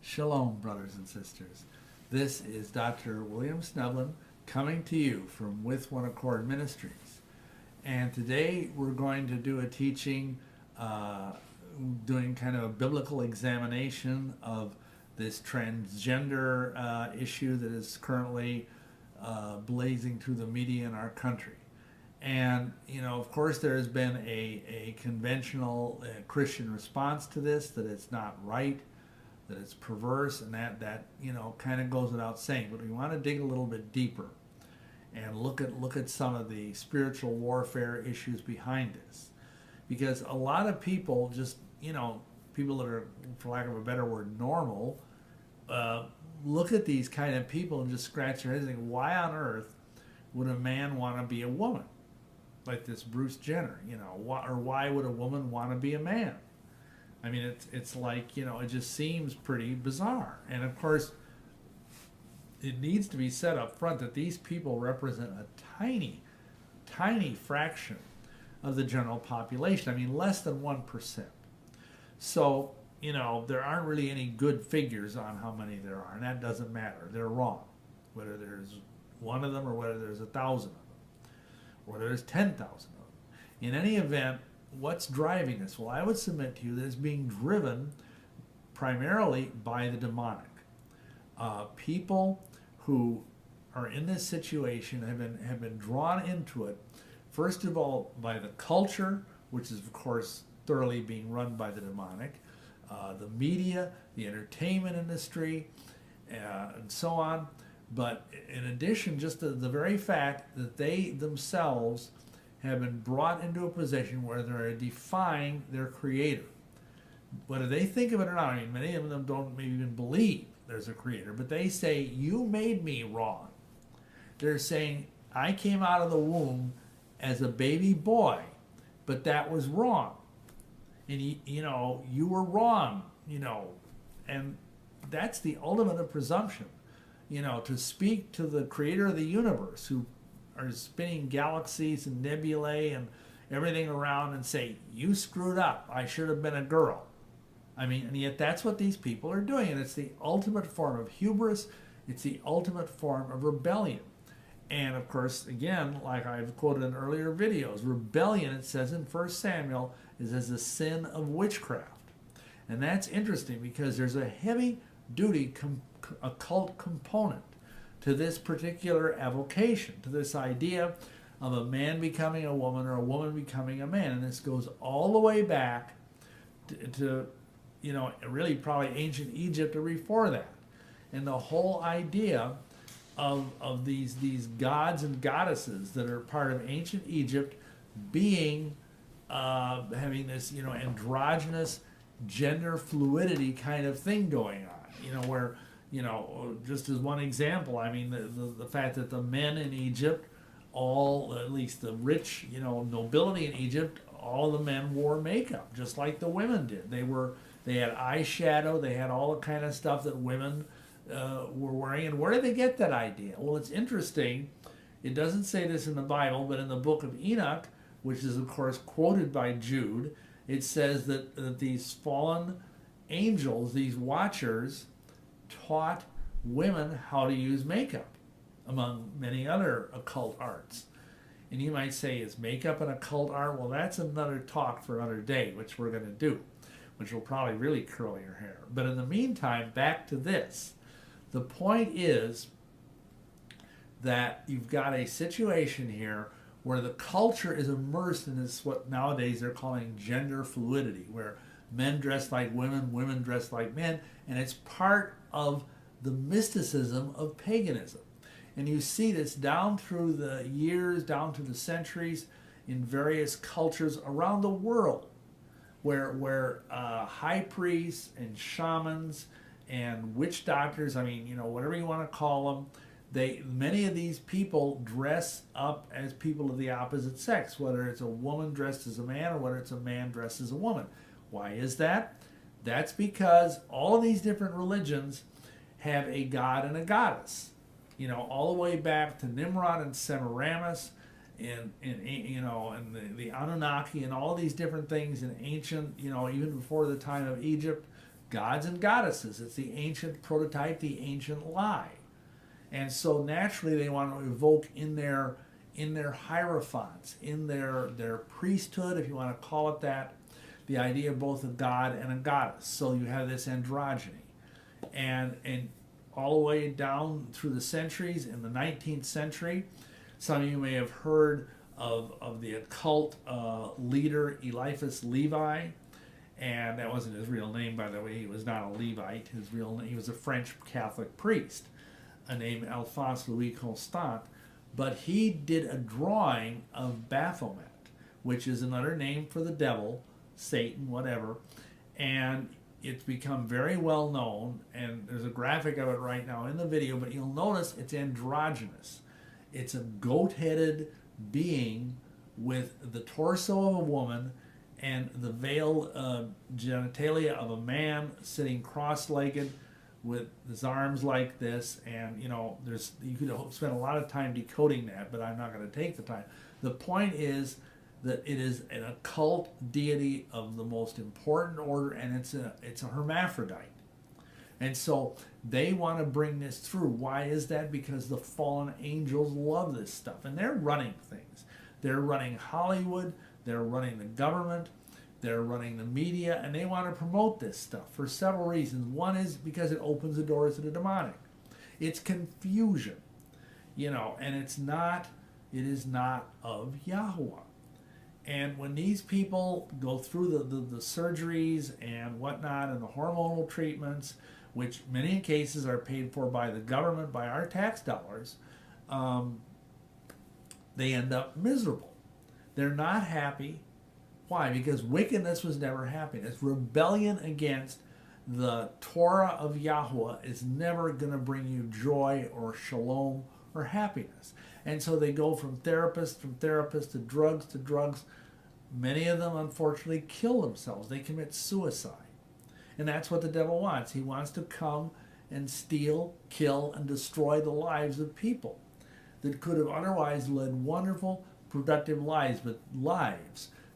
Shalom, brothers and sisters. This is Dr. William Snublin coming to you from With One Accord Ministries. And today we're going to do a teaching doing kind of a biblical examination of this transgender issue that is currently blazing through the media in our country. And, you know, of course, there has been a conventional Christian response to this, that it's not right, that it's perverse, and that you know, kind of goes without saying. But we want to dig a little bit deeper and look at some of the spiritual warfare issues behind this. Because a lot of people just, you know, people that are, for lack of a better word, normal, look at these kind of people and just scratch their heads and think, why on earth would a man want to be a woman? Like this Bruce Jenner, you know, or why would a woman want to be a man? I mean, it's like, you know, it just seems pretty bizarre. And of course, it needs to be said up front that these people represent a tiny, tiny fraction of the general population. I mean, less than 1%. So, you know, there aren't really any good figures on how many there are, and that doesn't matter. They're wrong, whether there's one of them or whether there's 1,000 of them, or whether there's 10,000 of them. In any event, what's driving this? Well, I would submit to you that it's being driven primarily by the demonic. People who are in this situation have been drawn into it, first of all, by the culture, which is, of course, thoroughly being run by the demonic, the media, the entertainment industry, and so on. But in addition, just the very fact that they themselves have been brought into a position where they're defying their creator. Whether they think of it or not, I mean, many of them don't maybe even believe there's a creator, but they say, you made me wrong. They're saying, I came out of the womb as a baby boy, but that was wrong. And, you know, you were wrong, you know. And that's the ultimate of presumption. You know, to speak to the creator of the universe, who are spinning galaxies and nebulae and everything around, and say, you screwed up, I should have been a girl. I mean, and yet that's what these people are doing, and it's the ultimate form of hubris. It's the ultimate form of rebellion. And of course, again, like I've quoted in earlier videos, rebellion, it says in 1 Samuel, is as a sin of witchcraft. And that's interesting because there's a heavy-duty occult component to this particular avocation, to this idea of a man becoming a woman or a woman becoming a man. And this goes all the way back to you know, really probably ancient Egypt or before that. And the whole idea of these gods and goddesses that are part of ancient Egypt being, having this, you know, androgynous gender fluidity kind of thing going on, you know, where, you know, just as one example, I mean, the fact that the men in Egypt, all, at least the rich, you know, nobility in Egypt, all the men wore makeup, just like the women did. They had eyeshadow, they had all the kind of stuff that women were wearing. And where did they get that idea? Well, it's interesting. It doesn't say this in the Bible, but in the book of Enoch, which is, of course, quoted by Jude, it says that these fallen angels, these watchers, taught women how to use makeup, among many other occult arts. And you might say, is makeup an occult art? Well, that's another talk for another day, which we're going to do, which will probably really curl your hair. But in the meantime, back to this. The point is that you've got a situation here where the culture is immersed in this, what nowadays they're calling gender fluidity, where men dress like women, women dress like men, and it's part of the mysticism of paganism. And you see this down through the years, down through the centuries, in various cultures around the world, where high priests and shamans and witch doctors, I mean, you know, whatever you want to call them, many of these people dress up as people of the opposite sex, whether it's a woman dressed as a man or whether it's a man dressed as a woman. Why is that? That's because all of these different religions have a god and a goddess. You know, all the way back to Nimrod and Semiramis, and you know, and the Anunnaki and all these different things in ancient, you know, even before the time of Egypt, gods and goddesses. It's the ancient prototype, the ancient lie. And so naturally they want to evoke in their hierophants, in their priesthood, if you want to call it that, the idea of both a god and a goddess. So you have this androgyny. And all the way down through the centuries, in the 19th century, some of you may have heard of the occult leader Eliphas Levi. And that wasn't his real name, by the way. He was not a Levite. His real name, he was a French Catholic priest named Alphonse Louis Constant. But he did a drawing of Baphomet, which is another name for the devil, Satan, whatever. And it's become very well known, and there's a graphic of it right now in the video, but you'll notice it's androgynous. It's a goat-headed being with the torso of a woman and the veiled genitalia of a man sitting cross-legged with his arms like this. And you know, you could spend a lot of time decoding that, but I'm not going to take the time. The point is that it is an occult deity of the most important order, and it's a hermaphrodite. And so they want to bring this through. Why is that? Because the fallen angels love this stuff, and they're running things. They're running Hollywood, they're running the government, they're running the media, and they want to promote this stuff for several reasons. One is because it opens the doors to the demonic. It's confusion, you know, and it is not of Yahweh. And when these people go through the surgeries and whatnot and the hormonal treatments, which many cases are paid for by the government, by our tax dollars, they end up miserable. They're not happy. Why? Because wickedness was never happiness. Rebellion against the Torah of Yahweh is never going to bring you joy or shalom or happiness. And so they go from therapist to drugs. Many of them, unfortunately, kill themselves. They commit suicide. And that's what the devil wants. He wants to come and steal, kill, and destroy the lives of people that could have otherwise led wonderful, productive lives,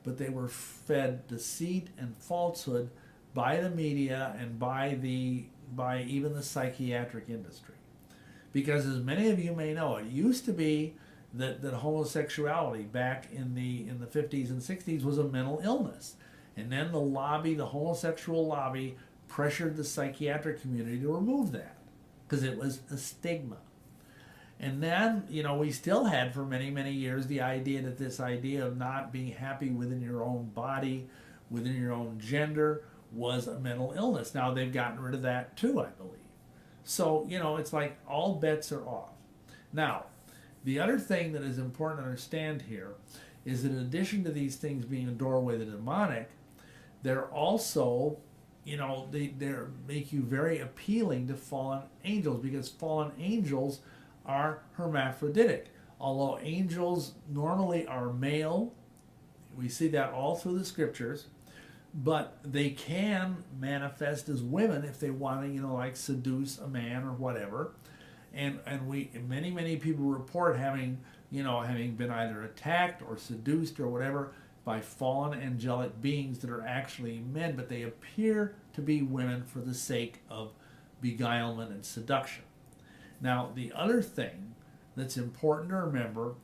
but they were fed deceit and falsehood by the media and by even the psychiatric industry. Because as many of you may know, it used to be that homosexuality back in the 50s and 60s was a mental illness. And then the homosexual lobby pressured the psychiatric community to remove that because it was a stigma. And then, you know, we still had for many, many years the idea that this idea of not being happy within your own body, within your own gender, was a mental illness. Now they've gotten rid of that too, I believe. So, you know, it's like all bets are off. Now, the other thing that is important to understand here is that in addition to these things being a doorway to the demonic, they're also, you know, they make you very appealing to fallen angels, because fallen angels are hermaphroditic. Although angels normally are male, we see that all through the scriptures, but they can manifest as women if they want to, you know, like seduce a man or whatever. And many people report having been either attacked or seduced or whatever by fallen angelic beings that are actually men, but they appear to be women for the sake of beguilement and seduction. Now, the other thing that's important to remember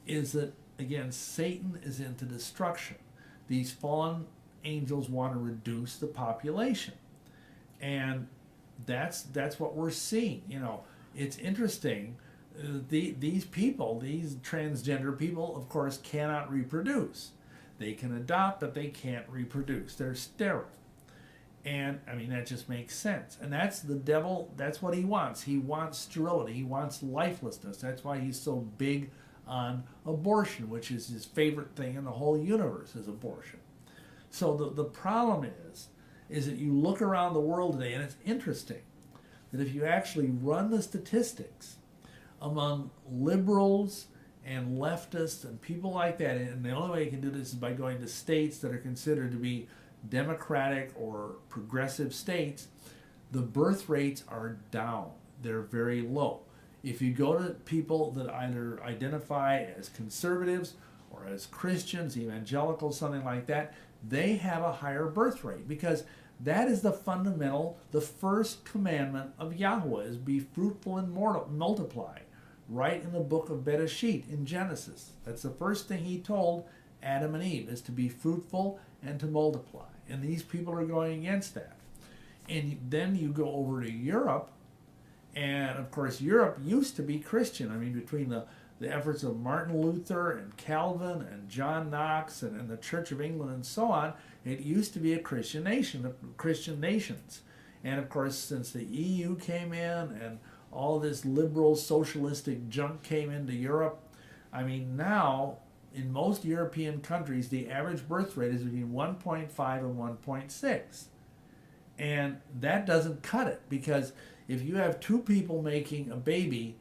is that, again, Satan is into destruction. These fallen angels want to reduce the population. And that's what we're seeing. You know, it's interesting. These people, these transgender people, of course, cannot reproduce. They can adopt, but they can't reproduce. They're sterile. And, I mean, that just makes sense. And that's the devil, that's what he wants. He wants sterility. He wants lifelessness. That's why he's so big on abortion, which is his favorite thing in the whole universe, is abortion. So the problem is that you look around the world today, and it's interesting that if you actually run the statistics among liberals and leftists and people like that, and the only way you can do this is by going to states that are considered to be democratic or progressive states, the birth rates are down. They're very low. If you go to people that either identify as conservatives or as Christians, evangelicals, something like that, they have a higher birth rate because That is the fundamental, the first commandment of Yahweh is be fruitful and multiply. Right in the book of Bereshit in Genesis. That's the first thing he told Adam and Eve, is to be fruitful and to multiply. And these people are going against that. And then you go over to Europe, and of course Europe used to be Christian. I mean, between the efforts of Martin Luther and Calvin and John Knox and the Church of England and so on, it used to be a Christian nation, Christian nations. And of course, since the EU came in and all this liberal socialistic junk came into Europe, I mean, now in most European countries, the average birth rate is between 1.5 and 1.6. And that doesn't cut it, because if you have two people making a baby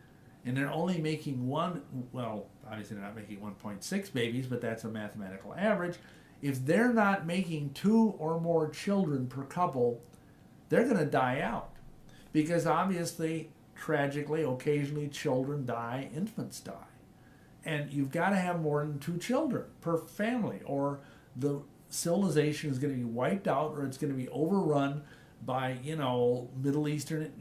and they're only making one, well, obviously they're not making 1.6 babies, but that's a mathematical average. If they're not making 2 or more children per couple, they're going to die out. Because obviously, tragically, occasionally children die, infants die. And you've got to have more than 2 children per family, or the civilization is going to be wiped out, or it's going to be overrun by, Middle Eastern,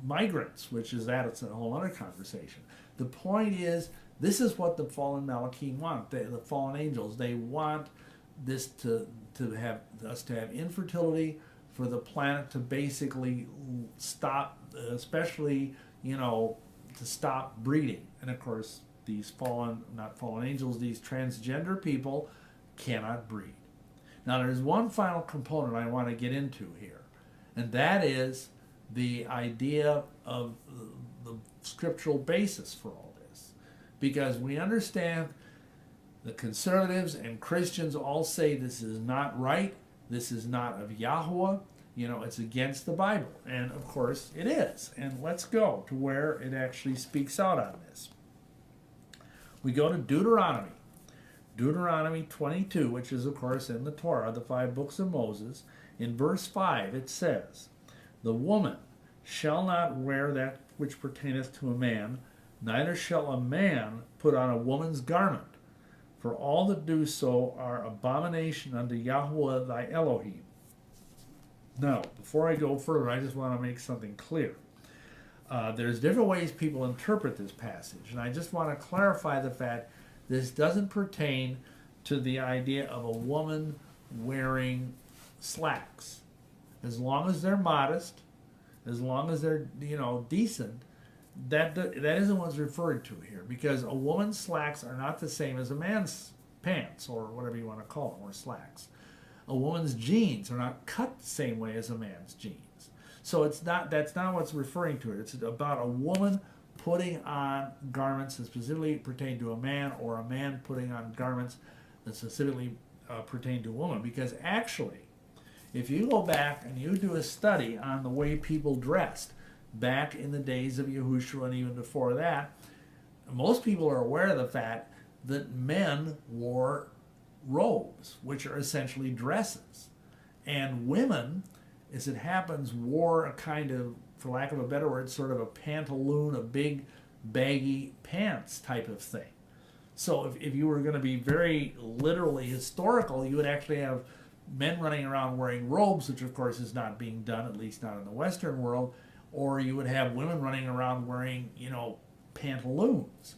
migrants, which is that. It's a whole other conversation. The point is, this is what the fallen Malachim want. The fallen angels, they want this to have us to have infertility, for the planet to basically stop, especially, to stop breeding. And of course, these not fallen angels, these transgender people cannot breed. Now, there's one final component I want to get into here, and that is the idea of the scriptural basis for all this. Because we understand the conservatives and Christians all say this is not right, this is not of Yahweh, it's against the Bible. And of course it is. And let's go to where it actually speaks out on this. We go to Deuteronomy. Deuteronomy 22, which is of course in the Torah, the 5 books of Moses. In verse 5 it says, "The woman shall not wear that which pertaineth to a man, neither shall a man put on a woman's garment. For all that do so are abomination unto Yahweh thy Elohim." Now, before I go further, I just want to make something clear. There's different ways people interpret this passage, and I just want to clarify the fact this doesn't pertain to the idea of a woman wearing slacks. As long as they're modest, as long as they're, decent, that isn't what's referred to here, because a woman's slacks are not the same as a man's pants, or whatever you want to call them, or slacks. A woman's jeans are not cut the same way as a man's jeans. So that's not what's referring to it. It's about a woman putting on garments that specifically pertain to a man, or a man putting on garments that specifically pertain to a woman. Because actually, if you go back and you do a study on the way people dressed back in the days of Yahushua and even before that, most people are aware of the fact that men wore robes, which are essentially dresses. And women, as it happens, wore a kind of, for lack of a better word, sort of a pantaloon, a big baggy pants type of thing. So if you were going to be very literally historical, you would actually have men running around wearing robes, which of course is not being done, at least not in the Western world, or you would have women running around wearing, pantaloons.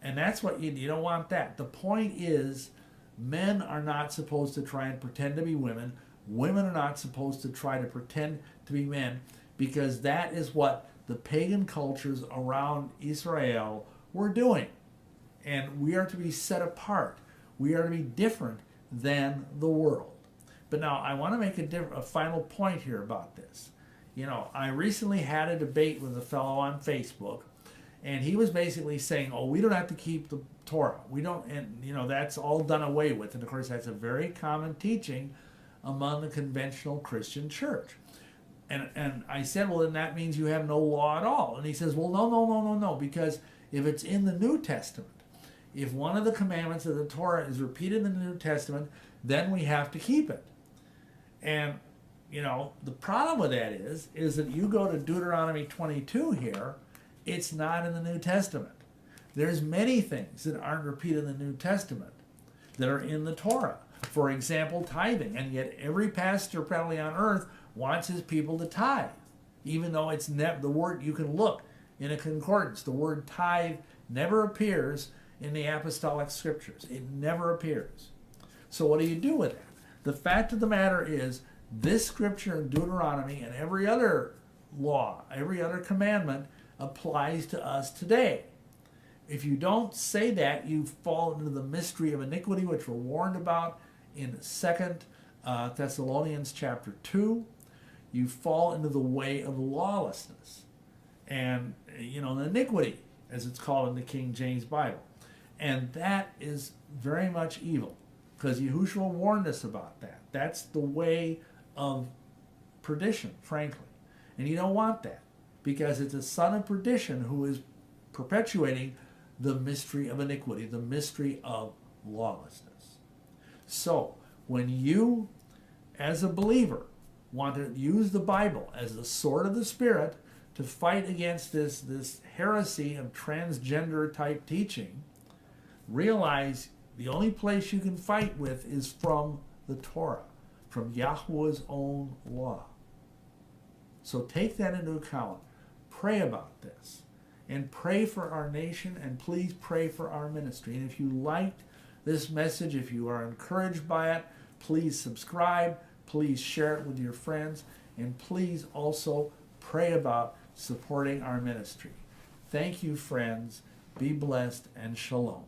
And that's what you don't want that. The point is, men are not supposed to try and pretend to be women. Women are not supposed to try to pretend to be men, because that is what the pagan cultures around Israel were doing. And we are to be set apart. We are to be different than the world. But now I want to make a final point here about this. I recently had a debate with a fellow on Facebook, and he was basically saying, we don't have to keep the Torah. We don't, and that's all done away with. And of course, that's a very common teaching among the conventional Christian church. And I said, well, then that means you have no law at all. And he says, well, no, because if it's in the New Testament, if one of the commandments of the Torah is repeated in the New Testament, then we have to keep it. And, the problem with that is that you go to Deuteronomy 22 here, it's not in the New Testament. There's many things that aren't repeated in the New Testament that are in the Torah. For example, tithing. And yet every pastor probably on earth wants his people to tithe, even though it's the word, you can look in a concordance, the word tithe never appears in the apostolic scriptures. It never appears. So what do you do with it? The fact of the matter is, this scripture in Deuteronomy and every other law, every other commandment applies to us today. If you don't say that, you fall into the mystery of iniquity, which we're warned about in 2 Thessalonians chapter 2. You fall into the way of lawlessness and, iniquity, as it's called in the King James Bible. And that is very much evil, because Yahushua warned us about that. That's the way of perdition, frankly. And you don't want that, because it's a son of perdition who is perpetuating the mystery of iniquity, the mystery of lawlessness. So, when you, as a believer, want to use the Bible as the sword of the Spirit to fight against this heresy of transgender type teaching, realize the only place you can fight with is from the Torah, from Yahweh's own law. So take that into account. Pray about this. And pray for our nation, and please pray for our ministry. And if you liked this message, if you are encouraged by it, please subscribe, please share it with your friends, and please also pray about supporting our ministry. Thank you, friends. Be blessed, and shalom.